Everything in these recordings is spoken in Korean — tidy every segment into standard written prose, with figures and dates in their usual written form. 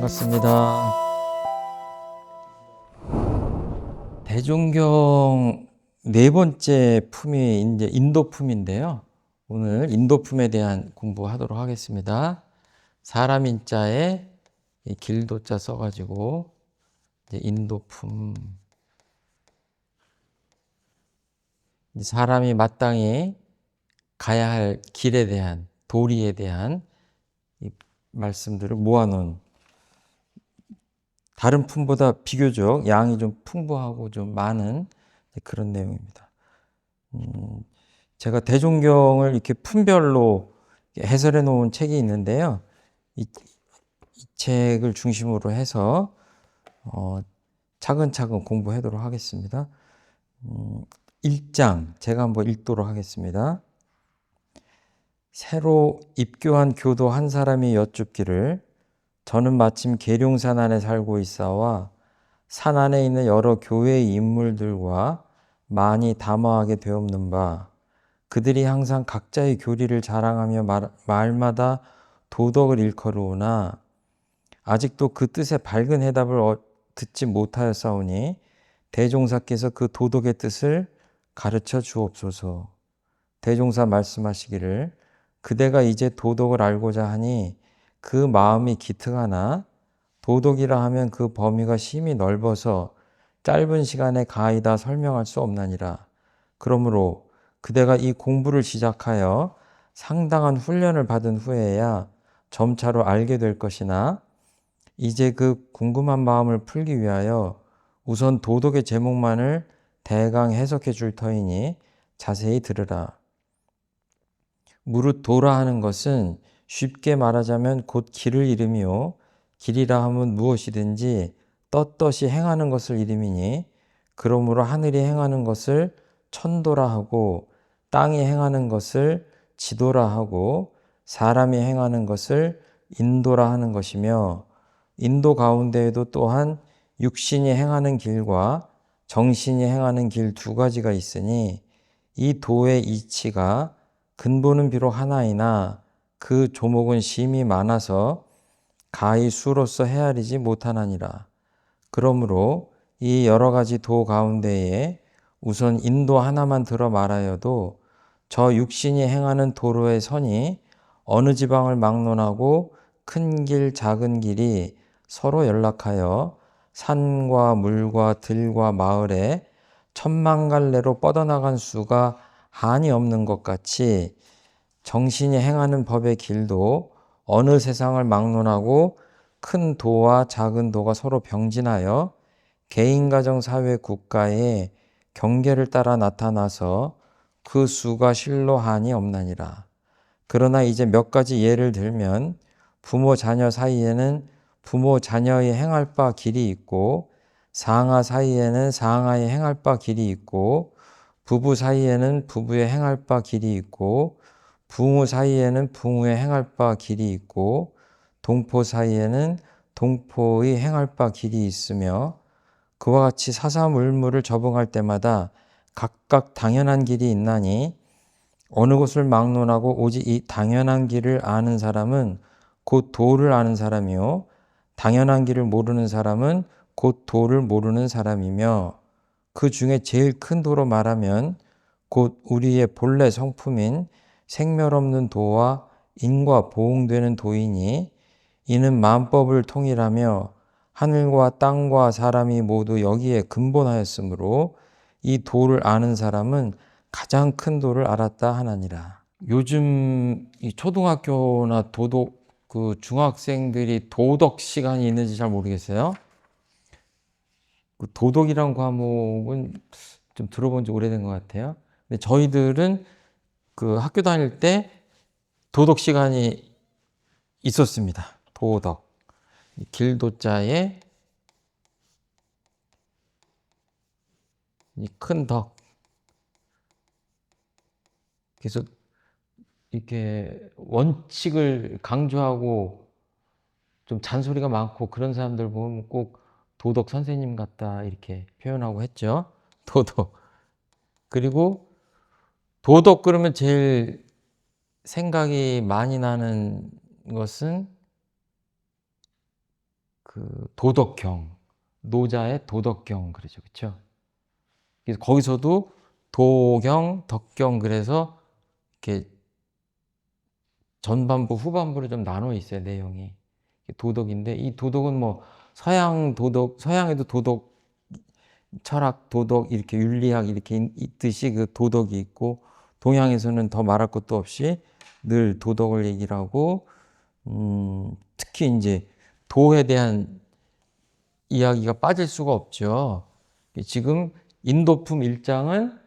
반갑습니다. 대종경 네 번째 품이 이제 인도품인데요. 오늘 인도품에 대한 공부하도록 하겠습니다. 사람 인자에 길도자 써가지고 이제 인도품. 사람이 마땅히 가야 할 길에 대한 도리에 대한 이 말씀들을 모아놓은 다른 품보다 비교적 양이 좀 풍부하고 좀 많은 그런 내용입니다. 제가 대종경을 이렇게 품별로 해설해 놓은 책이 있는데요. 이 책을 중심으로 해서 차근차근 공부하도록 하겠습니다. 1장 제가 한번 읽도록 하겠습니다. 새로 입교한 교도 한 사람이 여쭙기를 저는 마침 계룡산 안에 살고 있사와 산 안에 있는 여러 교회의 인물들과 많이 담화하게 되었는 바 그들이 항상 각자의 교리를 자랑하며 말마다 도덕을 일컬으나 아직도 그 뜻의 밝은 해답을 듣지 못하였사오니 대종사께서 그 도덕의 뜻을 가르쳐 주옵소서. 대종사 말씀하시기를 그대가 이제 도덕을 알고자 하니 그 마음이 기특하나 도덕이라 하면 그 범위가 심히 넓어서 짧은 시간에 가히 다 설명할 수 없나니라. 그러므로 그대가 이 공부를 시작하여 상당한 훈련을 받은 후에야 점차로 알게 될 것이나 이제 그 궁금한 마음을 풀기 위하여 우선 도덕의 제목만을 대강 해석해 줄 터이니 자세히 들으라. 무릇 도라 하는 것은 쉽게 말하자면 곧 길을 이름이요 길이라 하면 무엇이든지 떳떳이 행하는 것을 이름이니 그러므로 하늘이 행하는 것을 천도라 하고 땅이 행하는 것을 지도라 하고 사람이 행하는 것을 인도라 하는 것이며 인도 가운데에도 또한 육신이 행하는 길과 정신이 행하는 길 두 가지가 있으니 이 도의 이치가 근본은 비록 하나이나 그 조목은 심히 많아서 가히 수로서 헤아리지 못하나니라. 그러므로 이 여러 가지 도 가운데에 우선 인도 하나만 들어 말하여도 저 육신이 행하는 도로의 선이 어느 지방을 막론하고 큰 길, 작은 길이 서로 연락하여 산과 물과 들과 마을에 천만 갈래로 뻗어나간 수가 한이 없는 것 같이 정신이 행하는 법의 길도 어느 세상을 막론하고 큰 도와 작은 도가 서로 병진하여 개인, 가정, 사회, 국가의 경계를 따라 나타나서 그 수가 실로 한이 없나니라. 그러나 이제 몇 가지 예를 들면 부모 자녀 사이에는 부모 자녀의 행할 바 길이 있고 상하 사이에는 상하의 행할 바 길이 있고 부부 사이에는 부부의 행할 바 길이 있고 붕우 사이에는 붕우의 행할 바 길이 있고 동포 사이에는 동포의 행할 바 길이 있으며 그와 같이 사사물물을 적응할 때마다 각각 당연한 길이 있나니 어느 것을 막론하고 오직 이 당연한 길을 아는 사람은 곧 도를 아는 사람이요 당연한 길을 모르는 사람은 곧 도를 모르는 사람이며 그 중에 제일 큰 도로 말하면 곧 우리의 본래 성품인 생멸없는 도와 인과 보응되는 도이니 이는 만법을 통일하며 하늘과 땅과 사람이 모두 여기에 근본하였으므로 이 도를 아는 사람은 가장 큰 도를 알았다 하나니라. 요즘 이 초등학교나 그 중학생들이 도덕 시간이 있는지 잘 모르겠어요. 그 도덕이란 과목은 좀 들어본 지 오래된 것 같아요. 근데 저희들은 그 학교 다닐 때 도덕 시간이 있었습니다. 도덕. 길도자에 큰 덕. 그래서 이렇게 원칙을 강조하고 좀 잔소리가 많고 그런 사람들 보면 꼭 도덕 선생님 같다 이렇게 표현하고 했죠. 도덕. 그리고 도덕 그러면 제일 생각이 많이 나는 것은 그 도덕경, 노자의 도덕경 그러죠. 그렇죠? 그래서 거기서도 도경, 덕경 그래서 이렇게 전반부, 후반부로 좀 나눠 있어요, 내용이. 도덕인데 이 도덕은 뭐 서양 도덕, 서양에도 도덕, 철학, 도덕 이렇게 윤리학 이렇게 있듯이 그 도덕이 있고 동양에서는 더 말할 것도 없이 늘 도덕을 얘기를 하고 특히 이제 도에 대한 이야기가 빠질 수가 없죠. 지금 인도품 1장은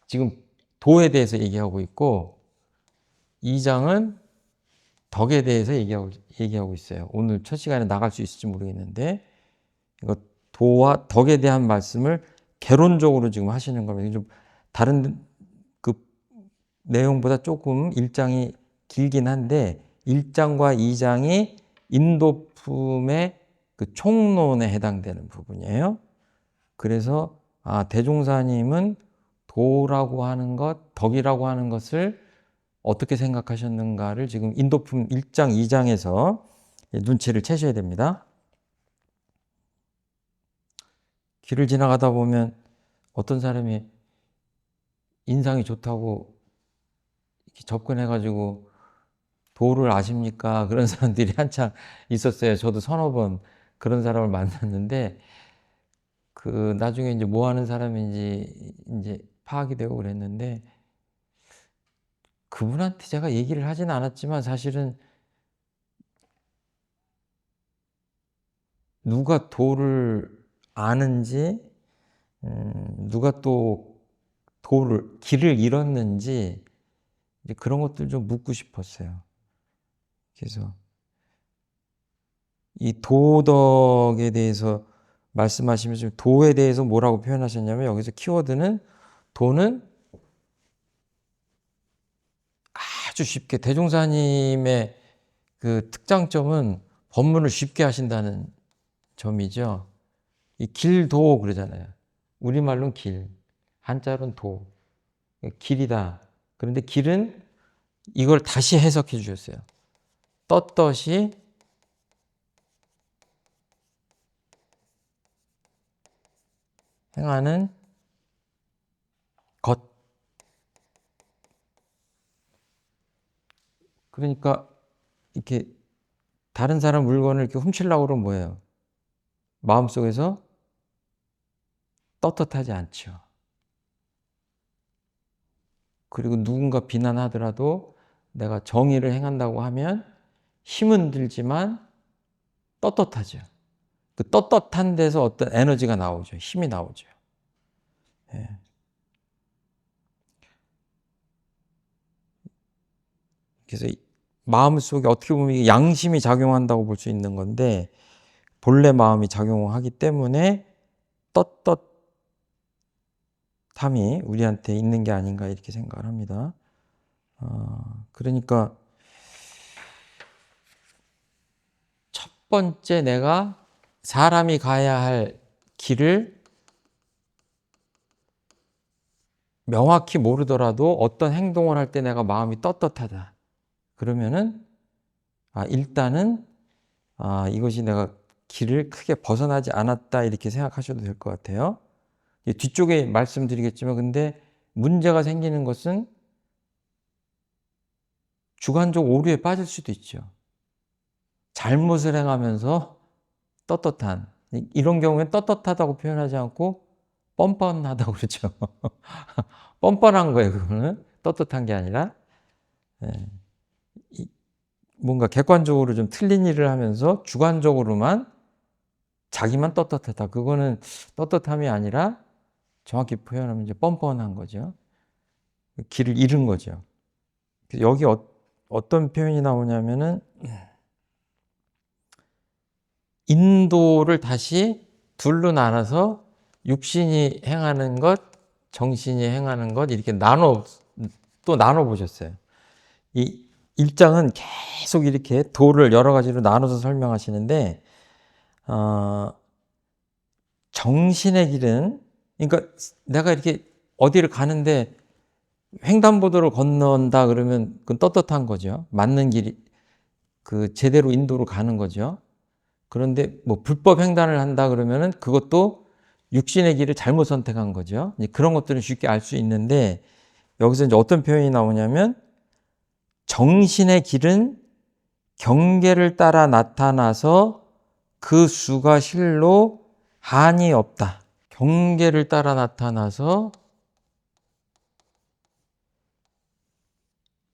지금 도에 대해서 얘기하고 있고 2장은 덕에 대해서 얘기하고 있어요. 오늘 첫 시간에 나갈 수 있을지 모르겠는데 이거 도와 덕에 대한 말씀을 개론적으로 지금 하시는 겁니다. 좀 다른 그 내용보다 조금 1장이 길긴 한데 1장과 2장이 인도품의 그 총론에 해당되는 부분이에요. 그래서 대종사님은 도라고 하는 것, 덕이라고 하는 것을 어떻게 생각하셨는가를 지금 인도품 1장, 2장에서 눈치를 채셔야 됩니다. 길을 지나가다 보면 어떤 사람이 인상이 좋다고 접근해가지고 도를 아십니까? 그런 사람들이 한창 있었어요. 저도 서너 번 그런 사람을 만났는데 그 나중에 이제 뭐 하는 사람인지 이제 파악이 되고 그랬는데 그분한테 제가 얘기를 하진 않았지만 사실은 누가 도를 아는지 누가 또 길을 잃었는지 이제 그런 것들 좀 묻고 싶었어요. 그래서 이 도덕에 대해서 말씀하시면서 도에 대해서 뭐라고 표현하셨냐면 여기서 키워드는 도는 아주 쉽게 대종사님의 그 특장점은 법문을 쉽게 하신다는 점이죠. 이 길도 그러잖아요. 우리말로는 길, 한자로는 도, 길이다. 그런데 길은 이걸 다시 해석해 주셨어요. 떳떳이 행하는 것. 그러니까 이렇게 다른 사람 물건을 이렇게 훔치려고 그러면 뭐예요? 마음속에서 떳떳하지 않죠. 그리고 누군가 비난하더라도 내가 정의를 행한다고 하면 힘은 들지만 떳떳하죠. 그 떳떳한 데서 어떤 에너지가 나오죠. 힘이 나오죠. 예. 그래서 마음속에 어떻게 보면 이게 양심이 작용한다고 볼 수 있는 건데 본래 마음이 작용하기 때문에 떳떳함이 우리한테 있는 게 아닌가 이렇게 생각을 합니다. 그러니까 첫 번째 내가 사람이 가야 할 길을 명확히 모르더라도 어떤 행동을 할 때 내가 마음이 떳떳하다. 그러면은 일단은 이것이 내가 길을 크게 벗어나지 않았다 이렇게 생각하셔도 될 것 같아요. 뒤쪽에 말씀드리겠지만 근데 문제가 생기는 것은 주관적 오류에 빠질 수도 있죠. 잘못을 행하면서 떳떳한 이런 경우엔 떳떳하다고 표현하지 않고 뻔뻔하다고 그러죠. 뻔뻔한 거예요. 그거는 떳떳한 게 아니라 뭔가 객관적으로 좀 틀린 일을 하면서 주관적으로만 자기만 떳떳하다. 그거는 떳떳함이 아니라 정확히 표현하면 이제 뻔뻔한 거죠. 길을 잃은 거죠. 여기 어떤 표현이 나오냐면은 인도를 다시 둘로 나눠서 육신이 행하는 것, 정신이 행하는 것 이렇게 또 나눠 보셨어요. 이 1장은 계속 이렇게 도를 여러 가지로 나눠서 설명하시는데 정신의 길은 그러니까 내가 이렇게 어디를 가는데 횡단보도를 건넌다 그러면 그건 떳떳한 거죠. 맞는 길이 그 제대로 인도로 가는 거죠. 그런데 뭐 불법 횡단을 한다 그러면은 그것도 육신의 길을 잘못 선택한 거죠. 이제 그런 것들은 쉽게 알 수 있는데 여기서 이제 어떤 표현이 나오냐면 정신의 길은 경계를 따라 나타나서 그 수가 실로 한이 없다. 경계를 따라 나타나서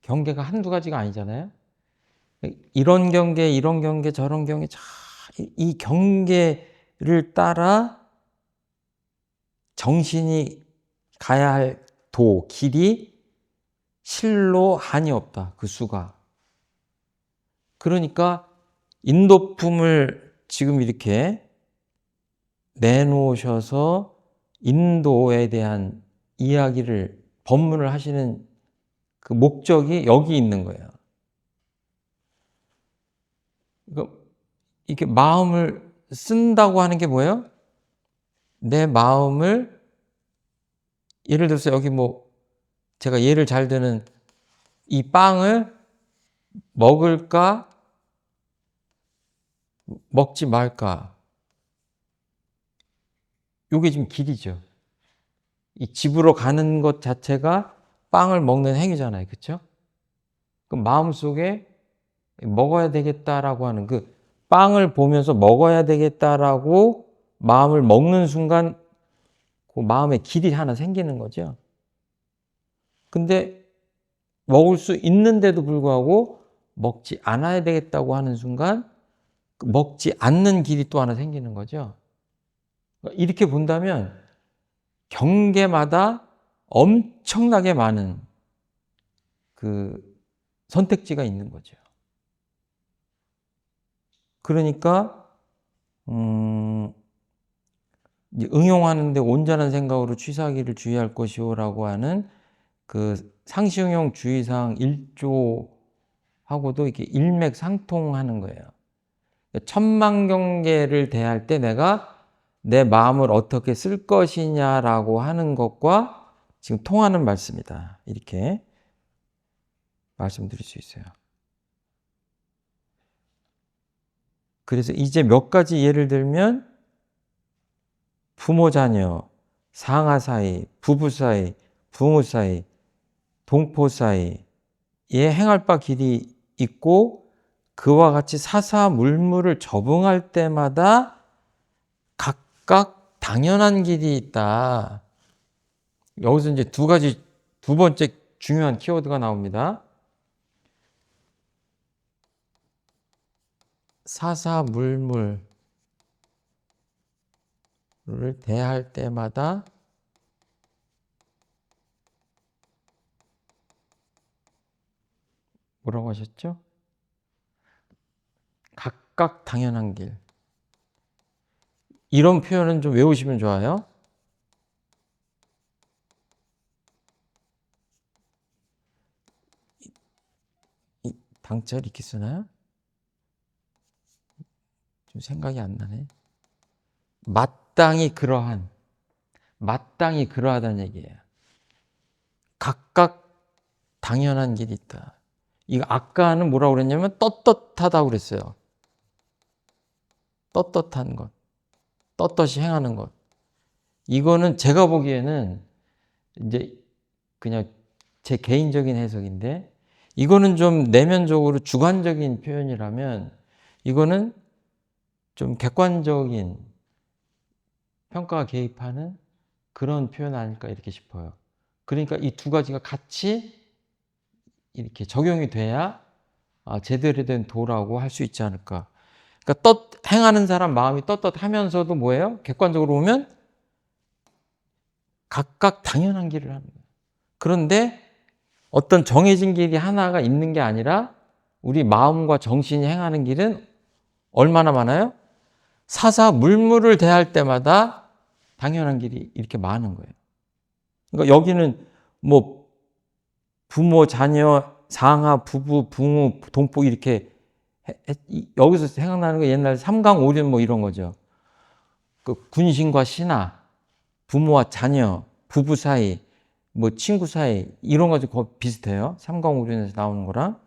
경계가 한두 가지가 아니잖아요. 이런 경계, 이런 경계, 저런 경계, 이 경계를 따라 정신이 가야 할 길이 실로 한이 없다. 그 수가. 그러니까 인도품을 지금 이렇게 내놓으셔서 인도에 대한 이야기를, 법문을 하시는 그 목적이 여기 있는 거예요. 그러니까 이렇게 마음을 쓴다고 하는 게 뭐예요? 내 마음을, 예를 들어서 여기 뭐 제가 예를 잘 드는 이 빵을 먹을까 먹지 말까, 요게 지금 길이죠. 이 집으로 가는 것 자체가 빵을 먹는 행위잖아요. 그렇죠? 그 마음속에 먹어야 되겠다라고 하는 그 빵을 보면서 먹어야 되겠다라고 마음을 먹는 순간 그 마음의 길이 하나 생기는 거죠. 근데 먹을 수 있는데도 불구하고 먹지 않아야 되겠다고 하는 순간 먹지 않는 길이 또 하나 생기는 거죠. 이렇게 본다면 경계마다 엄청나게 많은 그 선택지가 있는 거죠. 그러니까 응용하는데 온전한 생각으로 취사하기를 주의할 것이오라고 하는 그 상시응용 주의사항 1조하고도 이렇게 일맥상통하는 거예요. 천만경계를 대할 때 내가 내 마음을 어떻게 쓸 것이냐라고 하는 것과 지금 통하는 말씀이다. 이렇게 말씀드릴 수 있어요. 그래서 이제 몇 가지 예를 들면 부모 자녀, 상하 사이, 부부 사이, 부모 사이, 동포 사이에 행할 바 길이 있고 그와 같이 사사물물을 접응할 때마다 각각 당연한 길이 있다. 여기서 이제 두 번째 중요한 키워드가 나옵니다. 사사물물을 대할 때마다 뭐라고 하셨죠? 각각 당연한 길. 이런 표현은 좀 외우시면 좋아요. 이 방철 이렇게 쓰나요? 좀 생각이 안 나네. 마땅히 그러하다는 얘기예요. 각각 당연한 길이 있다. 이거 아까는 뭐라고 그랬냐면 떳떳하다고 그랬어요. 떳떳한 것, 떳떳이 행하는 것. 이거는 제가 보기에는 이제 그냥 제 개인적인 해석인데, 이거는 좀 내면적으로 주관적인 표현이라면 이거는 좀 객관적인 평가가 개입하는 그런 표현 아닐까 이렇게 싶어요. 그러니까 이 두 가지가 같이 이렇게 적용이 돼야 제대로 된 도라고 할 수 있지 않을까. 그러니까 행하는 사람 마음이 떳떳하면서도 뭐예요? 객관적으로 보면 각각 당연한 길을 하는 거예요. 그런데 어떤 정해진 길이 하나가 있는 게 아니라 우리 마음과 정신이 행하는 길은 얼마나 많아요? 사사물물을 대할 때마다 당연한 길이 이렇게 많은 거예요. 그러니까 여기는 뭐 부모, 자녀, 상하, 부부, 붕우, 동포 이렇게 여기서 생각나는 거 옛날 삼강오륜 뭐 이런 거죠. 그 군신과 신하, 부모와 자녀, 부부 사이, 뭐 친구 사이 이런 거 좀 비슷해요. 삼강오륜에서 나오는 거랑.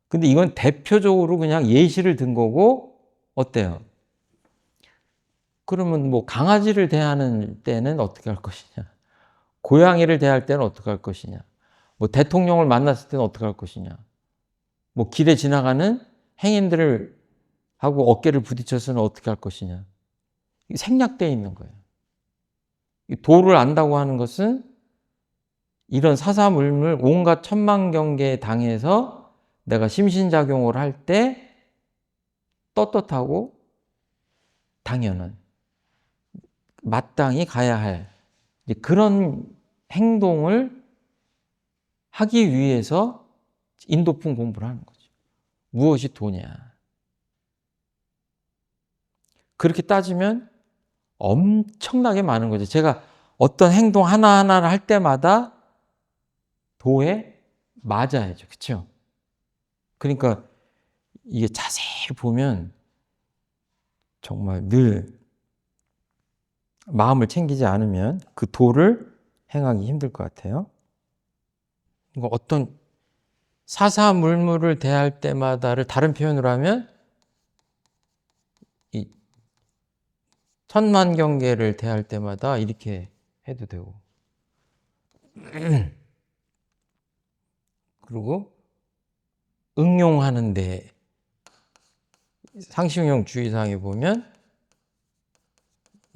근데 이건 대표적으로 그냥 예시를 든 거고 어때요? 그러면 뭐 강아지를 대하는 때는 어떻게 할 것이냐? 고양이를 대할 때는 어떻게 할 것이냐? 뭐 대통령을 만났을 때는 어떻게 할 것이냐? 뭐 길에 지나가는 행인들을 하고 어깨를 부딪혀서는 어떻게 할 것이냐? 이게 생략되어 있는 거예요. 도를 안다고 하는 것은 이런 사사물물 온갖 천만경계에 당해서 내가 심신작용을 할 때 떳떳하고 당연한 마땅히 가야 할 그런 행동을 하기 위해서 인도품 공부를 하는 거죠. 무엇이 도냐? 그렇게 따지면 엄청나게 많은 거죠. 제가 어떤 행동 하나하나를 할 때마다 도에 맞아야죠. 그렇죠? 그러니까 이게 자세히 보면 정말 늘 마음을 챙기지 않으면 그 도를 행하기 힘들 것 같아요. 어떤 사사물물을 대할 때마다를 다른 표현으로 하면 이 천만경계를 대할 때마다 이렇게 해도 되고 그리고 응용하는데 상식용 주의사항에 보면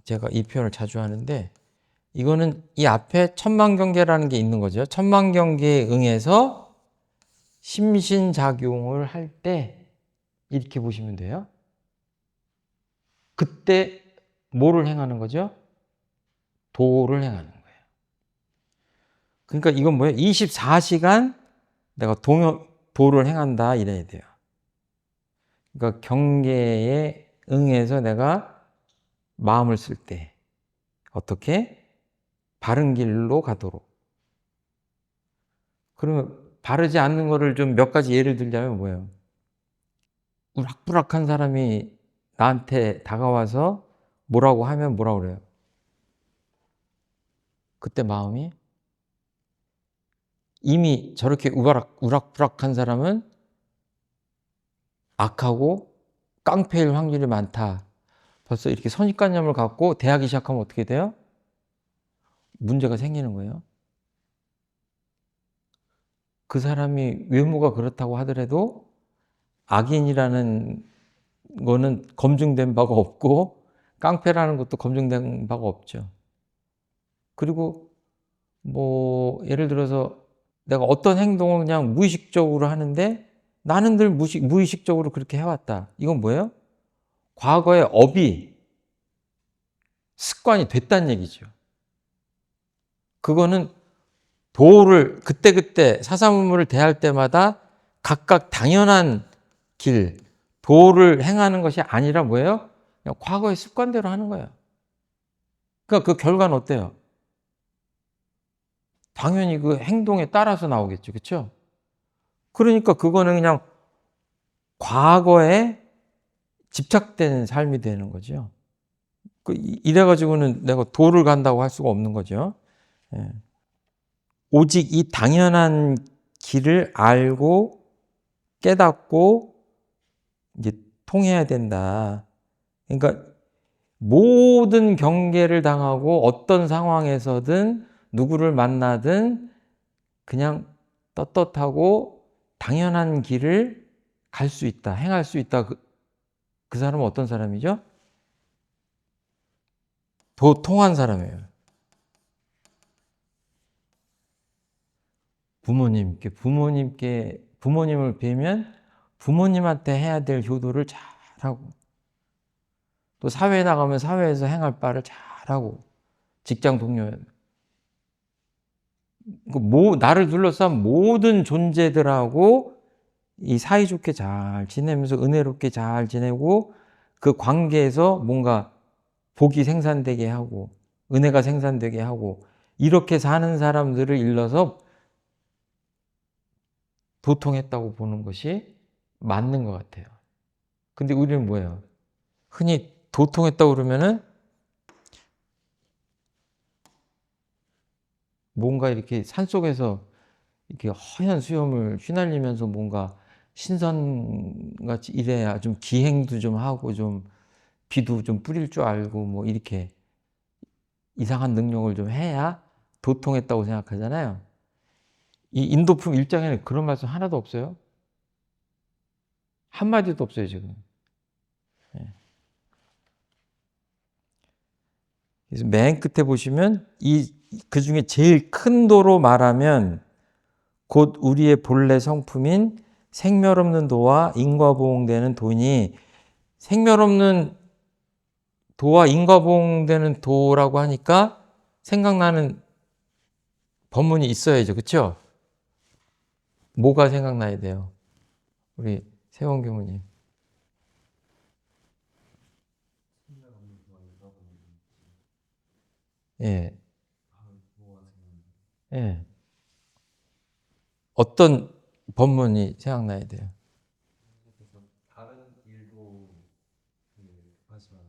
제가 이 표현을 자주 하는데 이거는 이 앞에 천만경계라는 게 있는 거죠. 천만경계에 응해서 심신작용을 할 때 이렇게 보시면 돼요. 그때 뭐를 행하는 거죠? 도를 행하는 거예요. 그러니까 이건 뭐예요? 24시간 내가 도를 행한다 이래야 돼요. 그러니까 경계에 응해서 내가 마음을 쓸 때 어떻게? 바른 길로 가도록. 그러면 바르지 않는 거를 좀 몇 가지 예를 들자면 뭐예요? 우락부락한 사람이 나한테 다가와서 뭐라고 하면 뭐라고 그래요? 그때 마음이 이미 저렇게 우락부락한 사람은 악하고 깡패일 확률이 많다. 벌써 이렇게 선입관념을 갖고 대하기 시작하면 어떻게 돼요? 문제가 생기는 거예요. 그 사람이 외모가 그렇다고 하더라도 악인이라는 거는 검증된 바가 없고 깡패라는 것도 검증된 바가 없죠. 그리고 뭐 예를 들어서 내가 어떤 행동을 그냥 무의식적으로 하는데 나는 늘 무의식적으로 그렇게 해왔다. 이건 뭐예요? 과거의 업이 습관이 됐다는 얘기죠. 그거는 도를 그때그때 사사물물을 대할 때마다 각각 당연한 길, 도를 행하는 것이 아니라 뭐예요? 그냥 과거의 습관대로 하는 거예요. 그러니까 그 결과는 어때요? 당연히 그 행동에 따라서 나오겠죠. 그렇죠? 그러니까 그거는 그냥 과거에 집착된 삶이 되는 거죠. 이래가지고는 내가 도를 간다고 할 수가 없는 거죠. 예. 오직 이 당연한 길을 알고 깨닫고 이제 통해야 된다. 그러니까 모든 경계를 당하고 어떤 상황에서든 누구를 만나든 그냥 떳떳하고 당연한 길을 갈 수 있다, 행할 수 있다. 그 사람은 어떤 사람이죠? 도통한 사람이에요. 부모님을 뵈면 부모님한테 해야 될 효도를 잘하고 또 사회에 나가면 사회에서 행할 바를 잘하고 직장 동료 나를 둘러싼 모든 존재들하고 이 사이좋게 잘 지내면서 은혜롭게 잘 지내고 그 관계에서 뭔가 복이 생산되게 하고 은혜가 생산되게 하고 이렇게 사는 사람들을 일러서 도통했다고 보는 것이 맞는 것 같아요. 근데 우리는 뭐예요? 흔히 도통했다고 그러면은 뭔가 이렇게 산속에서 이렇게 허연 수염을 휘날리면서 뭔가 신선같이 이래야 좀 기행도 좀 하고 좀 비도 좀 뿌릴 줄 알고 뭐 이렇게 이상한 능력을 좀 해야 도통했다고 생각하잖아요. 이 인도품 1장에는 그런 말씀 하나도 없어요. 한마디도 없어요, 지금. 예. 그래서 맨 끝에 보시면 그 중에 제일 큰 도로 말하면 곧 우리의 본래 성품인 생멸 없는 도와 인과보응되는 도니, 생멸 없는 도와 인과보응되는 도라고 하니까 생각나는 법문이 있어야죠. 그렇죠? 뭐가 생각나야 돼요? 우리 세원 교무님. 예. 예. 어떤 법문이 생각나야 돼요? 다른 일도 하지만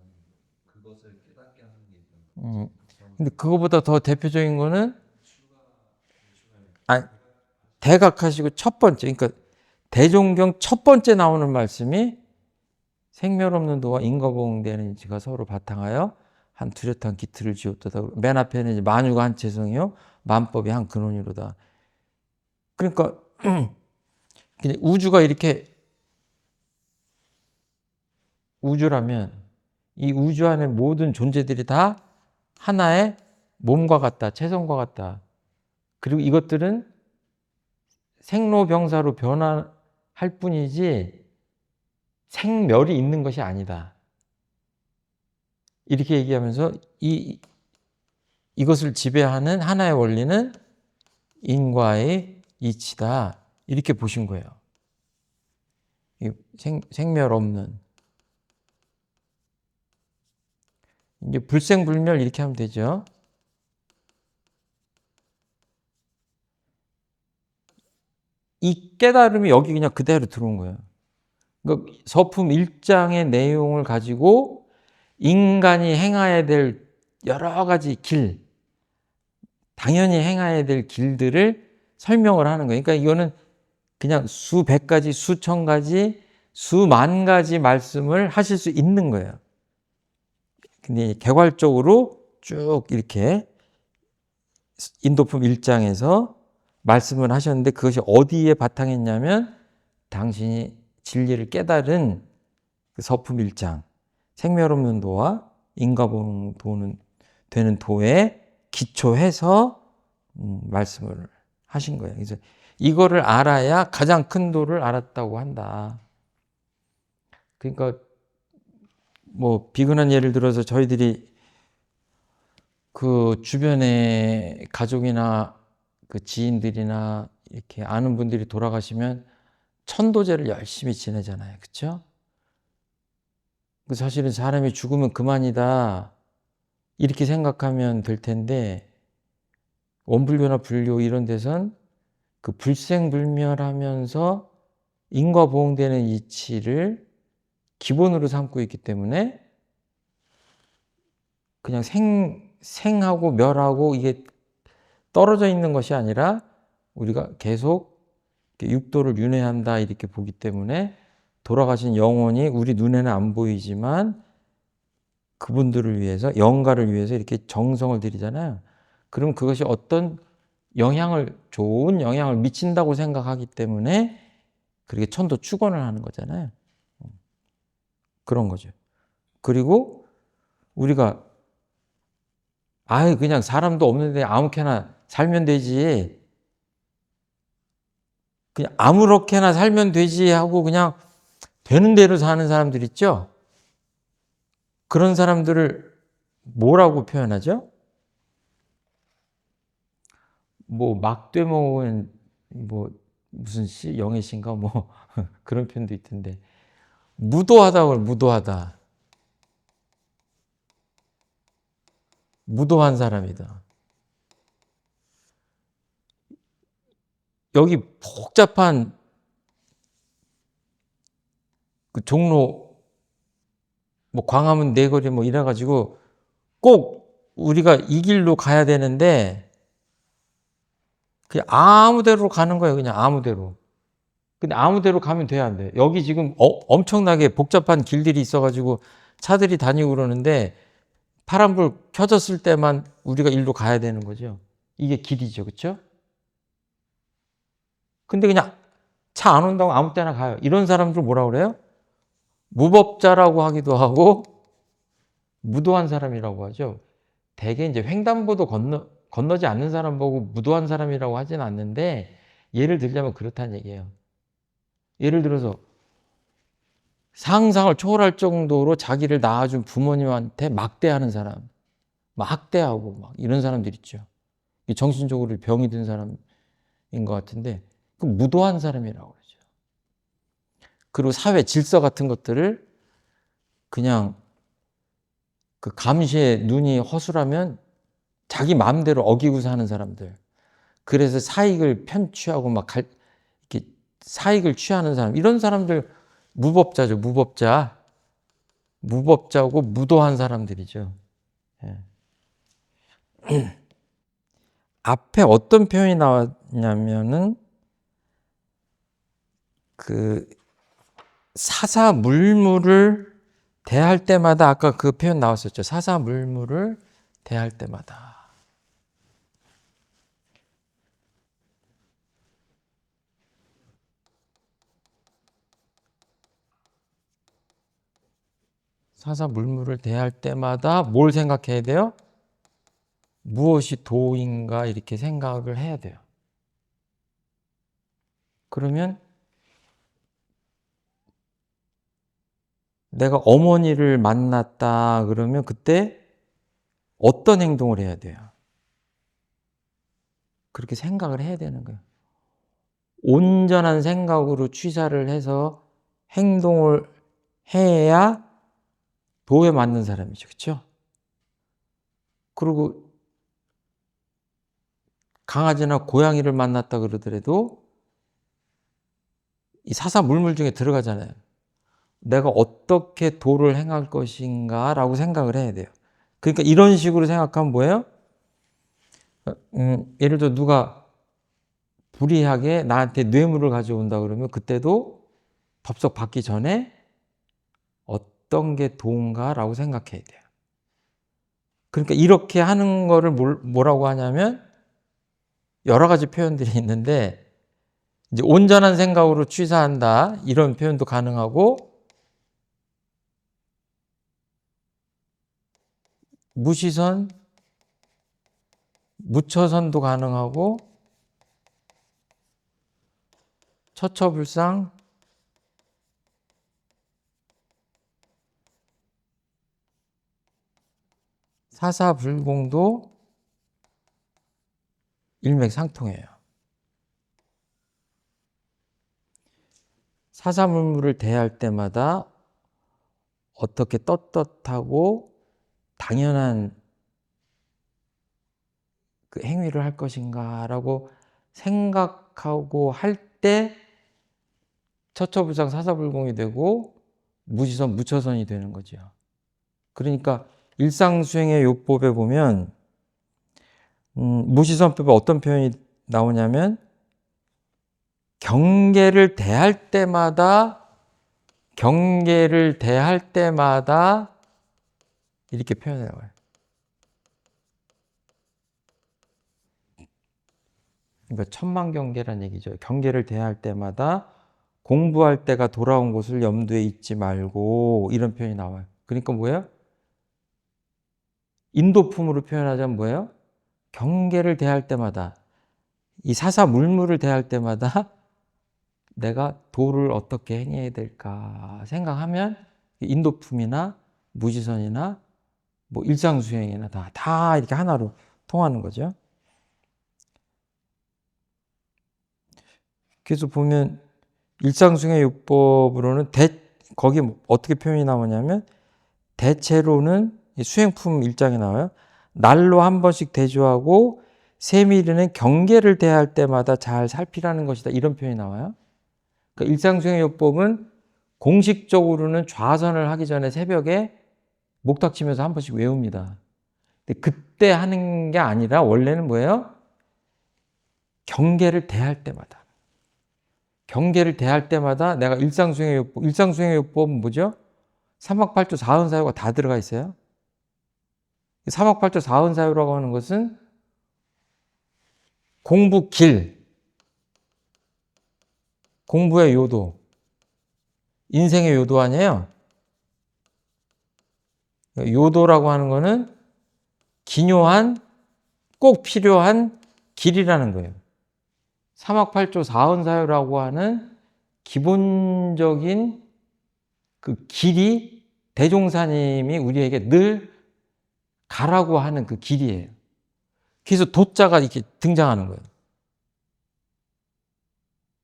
그것을 깨닫게 하는 게 근데 그거보다 더 대표적인 거는 대각하시고 첫 번째, 그러니까 대종경 첫 번째 나오는 말씀이 생멸 없는 도와 인과보응되는 이치가 서로 바탕하여 한 뚜렷한 기틀을 지었도다. 맨 앞에는 이제 만유가 한 채성이요 만법이 한 근원이로다. 그러니까 그냥 우주가 이렇게 우주라면 이 우주 안에 모든 존재들이 다 하나의 몸과 같다, 채성과 같다. 그리고 이것들은 생로병사로 변화할 뿐이지 생멸이 있는 것이 아니다. 이렇게 얘기하면서 이것을 지배하는 하나의 원리는 인과의 이치다. 이렇게 보신 거예요. 생멸 없는. 이제 불생불멸 이렇게 하면 되죠. 이 깨달음이 여기 그냥 그대로 들어온 거예요. 그러니까 서품 1장의 내용을 가지고 인간이 행해야 될 여러 가지 길, 당연히 행해야 될 길들을 설명을 하는 거예요. 그러니까 이거는 그냥 수백 가지, 수천 가지, 수만 가지 말씀을 하실 수 있는 거예요. 근데 개괄적으로 쭉 이렇게 인도품 1장에서 말씀을 하셨는데 그것이 어디에 바탕했냐면 당신이 진리를 깨달은 그 서품 1장 생멸 없는 도와 인과보응되는 도에 기초해서 말씀을 하신 거예요. 그래서 이거를 알아야 가장 큰 도를 알았다고 한다. 그러니까 뭐 비근한 예를 들어서 저희들이 그 주변에 가족이나 그 지인들이나 이렇게 아는 분들이 돌아가시면 천도제를 열심히 지내잖아요. 그렇죠? 사실은 사람이 죽으면 그만이다 이렇게 생각하면 될 텐데 원불교나 불교 이런 데선 그 불생불멸하면서 인과보응되는 이치를 기본으로 삼고 있기 때문에 그냥 생하고 멸하고 이게 떨어져 있는 것이 아니라 우리가 계속 육도를 윤회한다 이렇게 보기 때문에 돌아가신 영혼이 우리 눈에는 안 보이지만 그분들을 위해서 영가를 위해서 이렇게 정성을 들이잖아요. 그럼 그것이 어떤 좋은 영향을 미친다고 생각하기 때문에 그렇게 천도 축원을 하는 거잖아요. 그런 거죠. 그리고 우리가 그냥 사람도 없는데 아무렇게나 살면 되지. 그냥 아무렇게나 살면 되지 하고 그냥 되는 대로 사는 사람들 있죠? 그런 사람들을 뭐라고 표현하죠? 뭐 막되먹은 뭐 무슨 시 영애 씨인가 뭐 그런 표현도 있던데 무도하다고 무도하다. 무도한 사람이다. 여기 복잡한 그 종로 뭐 광화문 내거리 뭐 이래가지고 꼭 우리가 이 길로 가야 되는데 그냥 아무 데로 가는 거예요. 그냥 아무 데로. 근데 아무 데로 가면 돼야 안 돼. 여기 지금 엄청나게 복잡한 길들이 있어가지고 차들이 다니고 그러는데 파란불 켜졌을 때만 우리가 일로 가야 되는 거죠. 이게 길이죠. 그렇죠? 근데 그냥 차 안 온다고 아무 때나 가요. 이런 사람들 뭐라고 그래요? 무법자라고 하기도 하고 무도한 사람이라고 하죠. 대개 이제 횡단보도 건너지 않는 사람 보고 무도한 사람이라고 하진 않는데 예를 들자면 그렇다는 얘기예요. 예를 들어서 상상을 초월할 정도로 자기를 낳아준 부모님한테 막대하는 사람, 막 학대하고 막 이런 사람들 있죠. 정신적으로 병이 든 사람인 것 같은데 그 무도한 사람이라고 그러죠. 그리고 사회 질서 같은 것들을 그냥 그 감시에 눈이 허술하면 자기 마음대로 어기고 사는 사람들. 그래서 사익을 편취하고 막 이렇게 사익을 취하는 사람. 이런 사람들 무법자죠. 무법자. 무법자고 무도한 사람들이죠. 예. 앞에 어떤 표현이 나왔냐면은 그 사사물물을 대할 때마다 아까 그 표현 나왔었죠. 사사물물을 대할 때마다. 사사물물을 대할 때마다 뭘 생각해야 돼요? 무엇이 도인가 이렇게 생각을 해야 돼요. 그러면 내가 어머니를 만났다 그러면 그때 어떤 행동을 해야 돼요? 그렇게 생각을 해야 되는 거예요. 온전한 생각으로 취사를 해서 행동을 해야 도에 맞는 사람이죠. 그렇죠? 그리고 강아지나 고양이를 만났다 그러더라도 이 사사물물 중에 들어가잖아요. 내가 어떻게 도를 행할 것인가라고 생각을 해야 돼요. 그러니까 이런 식으로 생각하면 뭐예요? 예를 들어 누가 불이하게 나한테 뇌물을 가져온다 그러면 그때도 법석 받기 전에 어떤 게 도인가라고 생각해야 돼요. 그러니까 이렇게 하는 거를 뭐라고 하냐면 여러 가지 표현들이 있는데 이제 온전한 생각으로 취사한다 이런 표현도 가능하고 무시선, 무처선도 가능하고 처처불상, 사사불공도 일맥상통해요. 사사물물을 대할 때마다 어떻게 떳떳하고 당연한 그 행위를 할 것인가라고 생각하고 할 때 처처불상 사사불공이 되고 무시선 무처선이 되는 거죠. 그러니까 일상수행의 요법에 보면 무시선법에 어떤 표현이 나오냐면 경계를 대할 때마다 이렇게 표현해 나와요. 그러니까 천만경계란 얘기죠. 경계를 대할 때마다 공부할 때가 돌아온 것을 염두에 잊지 말고 이런 표현이 나와요. 그러니까 뭐예요? 인도품으로 표현하자면 뭐예요? 경계를 대할 때마다 이 사사물물을 대할 때마다 내가 도를 어떻게 행해야 될까 생각하면 인도품이나 무지선이나 뭐 일상수행이나 다 이렇게 하나로 통하는 거죠. 그래서 보면 일상수행의 요법으로는 거기 어떻게 표현이 나오냐면 대체로는 수행품 1장에 나와요. 날로 한 번씩 대조하고 세밀히는 경계를 대할 때마다 잘 살피라는 것이다. 이런 표현이 나와요. 그러니까 일상수행의 요법은 공식적으로는 좌선을 하기 전에 새벽에 목탁치면서 한 번씩 외웁니다. 근데 그때 하는 게 아니라 원래는 뭐예요? 경계를 대할 때마다. 경계를 대할 때마다 내가 일상수행의 요법은 뭐죠? 삼학팔조 사은사유가 다 들어가 있어요. 삼학팔조 사은사유라고 하는 것은 공부 길, 공부의 요도, 인생의 요도 아니에요. 요도라고 하는 거는 기묘한, 꼭 필요한 길이라는 거예요. 삼학팔조 사은사유라고 하는 기본적인 그 길이 대종사님이 우리에게 늘 가라고 하는 그 길이에요. 그래서 도자가 이렇게 등장하는 거예요.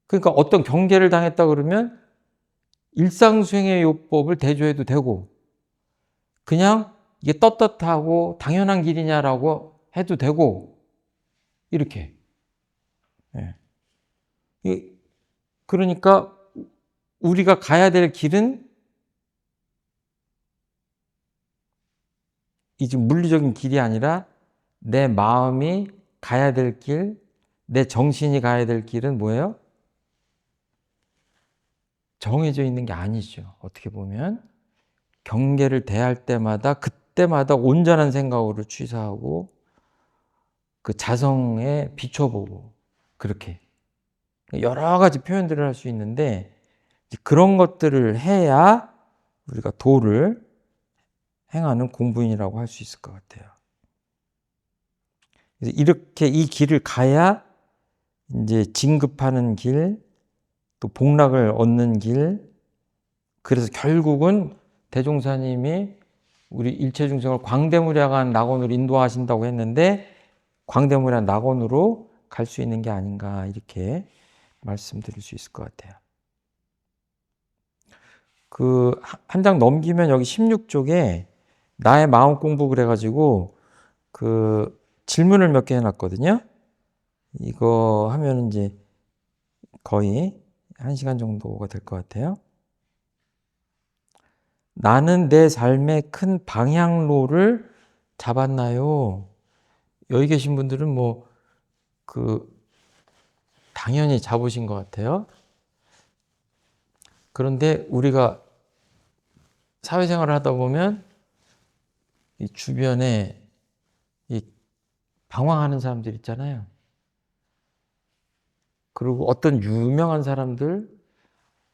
그러니까 어떤 경계를 당했다 그러면 일상수행의 요법을 대조해도 되고, 그냥 이게 떳떳하고 당연한 길이냐라고 해도 되고, 이렇게. 예. 그러니까 우리가 가야 될 길은 이제 물리적인 길이 아니라 내 마음이 가야 될 길, 내 정신이 가야 될 길은 뭐예요? 정해져 있는 게 아니죠. 어떻게 보면 경계를 대할 때마다 그때마다 온전한 생각으로 취사하고 그 자성에 비춰보고 그렇게 여러 가지 표현들을 할 수 있는데 그런 것들을 해야 우리가 도를 행하는 공부인이라고 할 수 있을 것 같아요. 그래서 이렇게 이 길을 가야 이제 진급하는 길, 또 복락을 얻는 길, 그래서 결국은 대종사님이 우리 일체중생을 광대무량한 낙원으로 인도하신다고 했는데 광대무량 낙원으로 갈 수 있는 게 아닌가 이렇게 말씀드릴 수 있을 것 같아요. 그 한 장 넘기면 여기 16쪽에 나의 마음 공부 그래가지고 그 질문을 몇 개 해놨거든요. 이거 하면 이제 거의 1시간 정도가 될 것 같아요. 나는 내 삶의 큰 방향로를 잡았나요? 여기 계신 분들은 뭐 당연히 잡으신 것 같아요. 그런데 우리가 사회생활을 하다 보면 이 주변에 이 방황하는 사람들 있잖아요. 그리고 어떤 유명한 사람들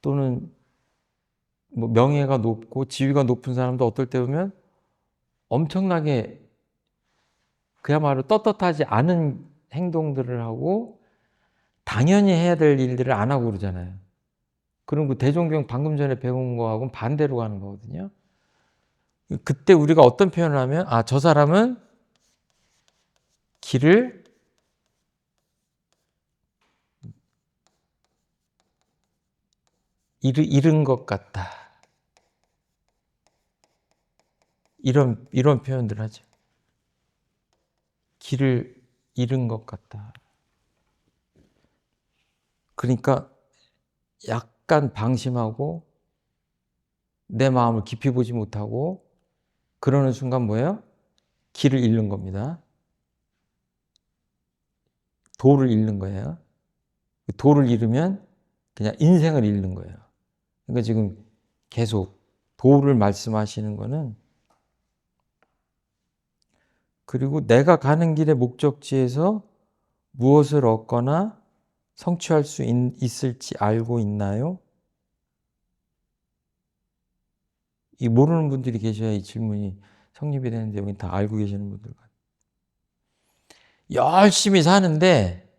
또는 뭐 명예가 높고 지위가 높은 사람도 어떨 때 보면 엄청나게 그야말로 떳떳하지 않은 행동들을 하고 당연히 해야 될 일들을 안 하고 그러잖아요. 그럼 그 대종경 방금 전에 배운 거하고는 반대로 가는 거거든요. 그때 우리가 어떤 표현을 하면 저 사람은 길을 잃은 것 같다. 이런 표현들 하죠. 길을 잃은 것 같다. 그러니까 약간 방심하고 내 마음을 깊이 보지 못하고 그러는 순간 뭐예요? 길을 잃는 겁니다. 도를 잃는 거예요. 도를 잃으면 그냥 인생을 잃는 거예요. 그러니까 지금 계속 도를 말씀하시는 거는 그리고 내가 가는 길의 목적지에서 무엇을 얻거나 성취할 수 있을지 알고 있나요? 이 모르는 분들이 계셔야 이 질문이 성립이 되는데 여기 다 알고 계시는 분들 열심히 사는데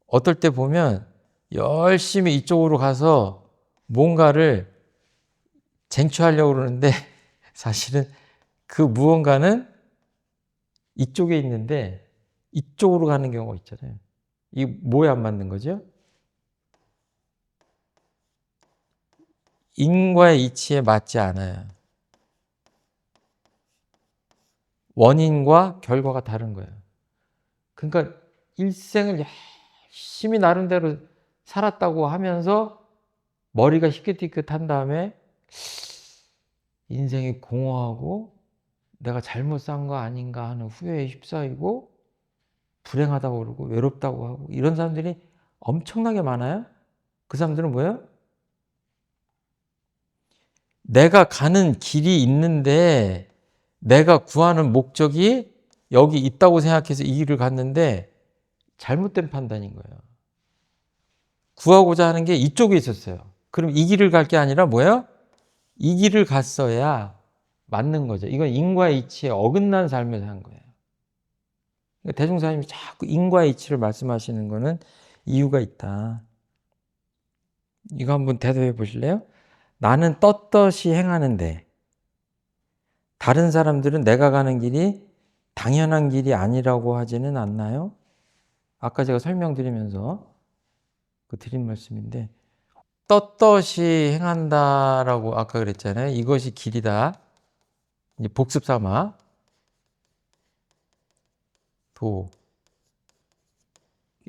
어떨 때 보면 열심히 이쪽으로 가서 뭔가를 쟁취하려고 그러는데 사실은 그 무언가는 이쪽에 있는데 이쪽으로 가는 경우가 있잖아요. 이게 뭐에 안 맞는 거죠? 인과의 이치에 맞지 않아요. 원인과 결과가 다른 거예요. 그러니까 일생을 열심히 나름대로 살았다고 하면서 머리가 희끗희끗한 다음에 인생이 공허하고 내가 잘못 산 거 아닌가 하는 후회에 휩싸이고 불행하다고 그러고 외롭다고 하고 이런 사람들이 엄청나게 많아요. 그 사람들은 뭐예요? 내가 가는 길이 있는데 내가 구하는 목적이 여기 있다고 생각해서 이 길을 갔는데 잘못된 판단인 거예요. 구하고자 하는 게 이쪽에 있었어요. 그럼 이 길을 갈 게 아니라 뭐예요? 이 길을 갔어야 맞는 거죠. 이건 인과의 이치에 어긋난 삶을 산 거예요. 그러니까 대종사님이 자꾸 인과의 이치를 말씀하시는 거는 이유가 있다. 이거 한번 대답해 보실래요? 나는 떳떳이 행하는데 다른 사람들은 내가 가는 길이 당연한 길이 아니라고 하지는 않나요? 아까 제가 설명드리면서 그 드린 말씀인데 떳떳이 행한다라고 아까 그랬잖아요. 이것이 길이다. 이제 복습 삼아 도.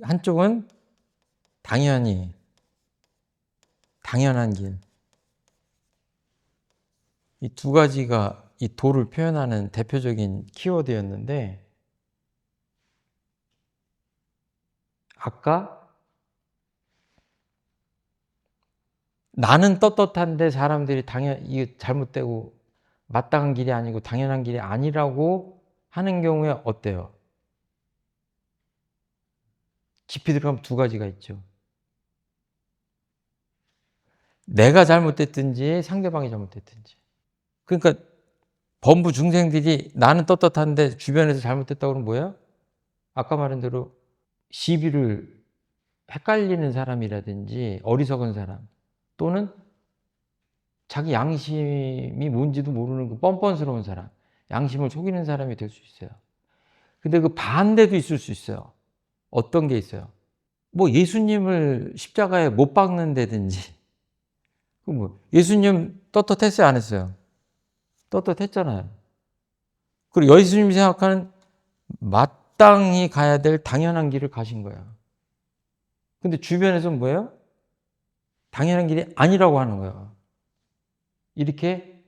한쪽은 당연히 당연한 길. 이 두 가지가 이 도를 표현하는 대표적인 키워드였는데 아까 나는 떳떳한데 사람들이 이게 잘못되고 마땅한 길이 아니고 당연한 길이 아니라고 하는 경우에 어때요? 깊이 들어가면 두 가지가 있죠. 내가 잘못됐든지 상대방이 잘못됐든지. 그러니까 범부 중생들이 나는 떳떳한데 주변에서 잘못됐다고 그러면 뭐예요? 아까 말한 대로 시비를 헷갈리는 사람이라든지 어리석은 사람 또는 자기 양심이 뭔지도 모르는 그 뻔뻔스러운 사람, 양심을 속이는 사람이 될 수 있어요. 근데 그 반대도 있을 수 있어요. 어떤 게 있어요? 뭐 예수님을 십자가에 못 박는다든지, 그 뭐 예수님 떳떳했어요, 안 했어요? 떳떳했잖아요. 그리고 예수님이 생각하는 마땅히 가야 될 당연한 길을 가신 거예요. 근데 주변에서는 뭐예요? 당연한 길이 아니라고 하는 거예요. 이렇게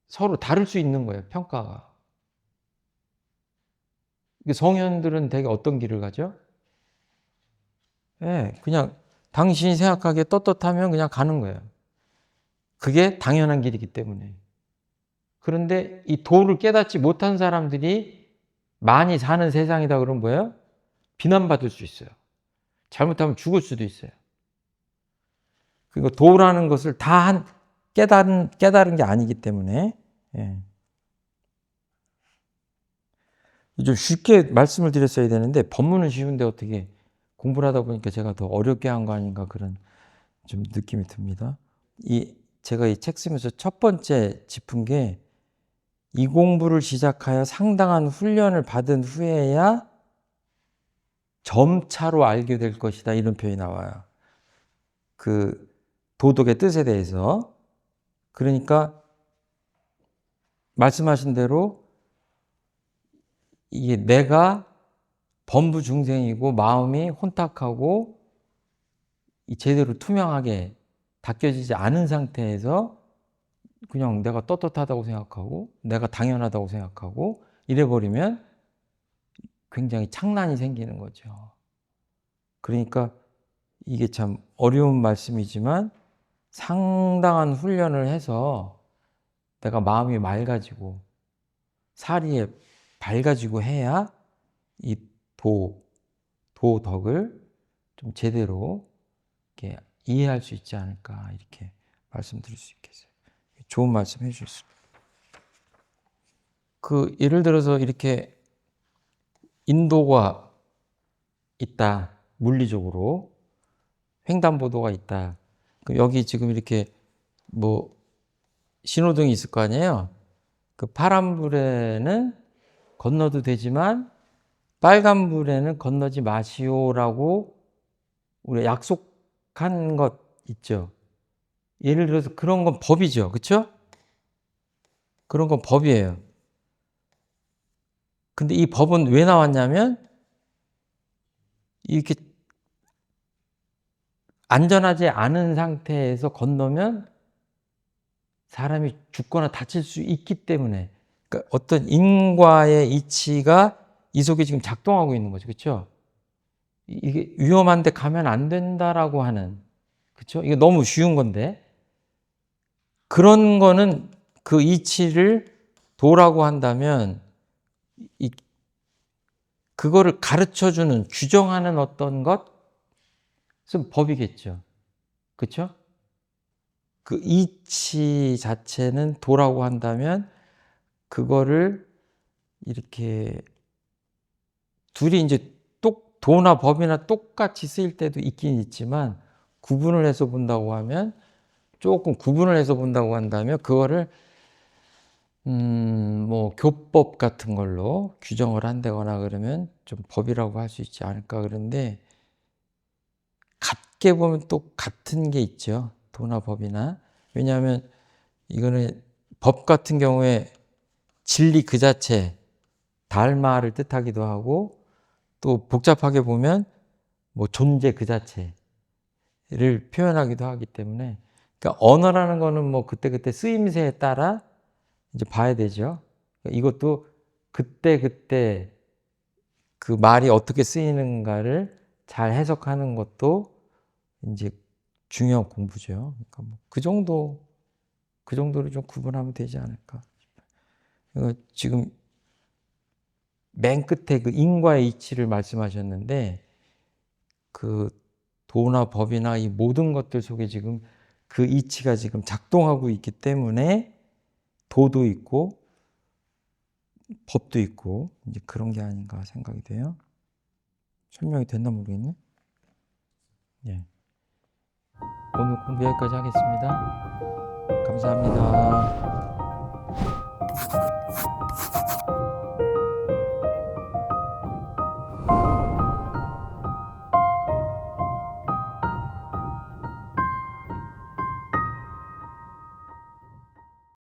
서로 다를 수 있는 거예요, 평가가. 성현들은 되게 어떤 길을 가죠? 예, 그냥 당신이 생각하기에 떳떳하면 그냥 가는 거예요. 그게 당연한 길이기 때문에. 그런데 이 도를 깨닫지 못한 사람들이 많이 사는 세상이다 그러면 뭐예요? 비난받을 수 있어요. 잘못하면 죽을 수도 있어요. 그리고 도라는 것을 다 깨달은 게 아니기 때문에. 예. 좀 쉽게 말씀을 드렸어야 되는데 법문은 쉬운데 어떻게 공부를 하다 보니까 제가 더 어렵게 한 거 아닌가 그런 좀 느낌이 듭니다. 제가 이 책 쓰면서 첫 번째 짚은 게 이 공부를 시작하여 상당한 훈련을 받은 후에야 점차로 알게 될 것이다 이런 표현이 나와요. 그 도덕의 뜻에 대해서. 그러니까 말씀하신 대로 이게 내가 범부 중생이고 마음이 혼탁하고 제대로 투명하게 닦여지지 않은 상태에서 그냥 내가 떳떳하다고 생각하고 내가 당연하다고 생각하고 이래버리면 굉장히 창란이 생기는 거죠. 그러니까 이게 참 어려운 말씀이지만 상당한 훈련을 해서 내가 마음이 맑아지고 사리에 밝아지고 해야 이 도덕을 좀 제대로 이렇게 이해할 수 있지 않을까 이렇게 말씀드릴 수 있겠어요. 좋은 말씀 해주셨습니다. 예를 들어서 이렇게 인도가 있다. 물리적으로 횡단보도가 있다. 여기 지금 이렇게 뭐 신호등이 있을 거 아니에요. 그 파란불에는 건너도 되지만 빨간불에는 건너지 마시오라고 우리가 약속한 것 있죠. 예를 들어서 그런 건 법이죠. 그렇죠? 그런 건 법이에요. 근데 이 법은 왜 나왔냐면 이렇게 안전하지 않은 상태에서 건너면 사람이 죽거나 다칠 수 있기 때문에 그러니까 어떤 인과의 이치가 이 속에 지금 작동하고 있는 거죠. 그렇죠? 이게 위험한데 가면 안 된다라고 하는 그렇죠? 이게 너무 쉬운 건데 그런 거는 그 이치를 도라고 한다면 그거를 가르쳐주는, 규정하는 어떤 것은 법이겠죠. 그렇죠? 그 이치 자체는 도라고 한다면 그거를 이렇게 둘이 이제 도나 법이나 똑같이 쓰일 때도 있긴 있지만 구분을 해서 본다고 하면, 조금 구분을 해서 본다고 한다면 그거를 뭐 교법 같은 걸로 규정을 한다거나 그러면 좀 법이라고 할 수 있지 않을까. 그런데 같게 보면 또 같은 게 있죠. 도나 법이나. 왜냐하면 이거는 법 같은 경우에 진리 그 자체, 달마를 뜻하기도 하고, 또 복잡하게 보면 뭐 존재 그 자체를 표현하기도 하기 때문에, 그러니까 언어라는 거는 뭐 그때그때 쓰임새에 따라 이제 봐야 되죠. 그러니까 이것도 그때그때 그 말이 어떻게 쓰이는가를 잘 해석하는 것도 이제 중요한 공부죠. 그러니까 뭐 그 정도로 좀 구분하면 되지 않을까. 지금 맨 끝에 그 인과의 이치를 말씀하셨는데, 그 도나 법이나 이 모든 것들 속에 지금 그 이치가 지금 작동하고 있기 때문에 도도 있고 법도 있고 이제 그런 게 아닌가 생각이 돼요. 설명이 됐나 모르겠네. 예. 오늘 공부 여기까지 하겠습니다. 감사합니다.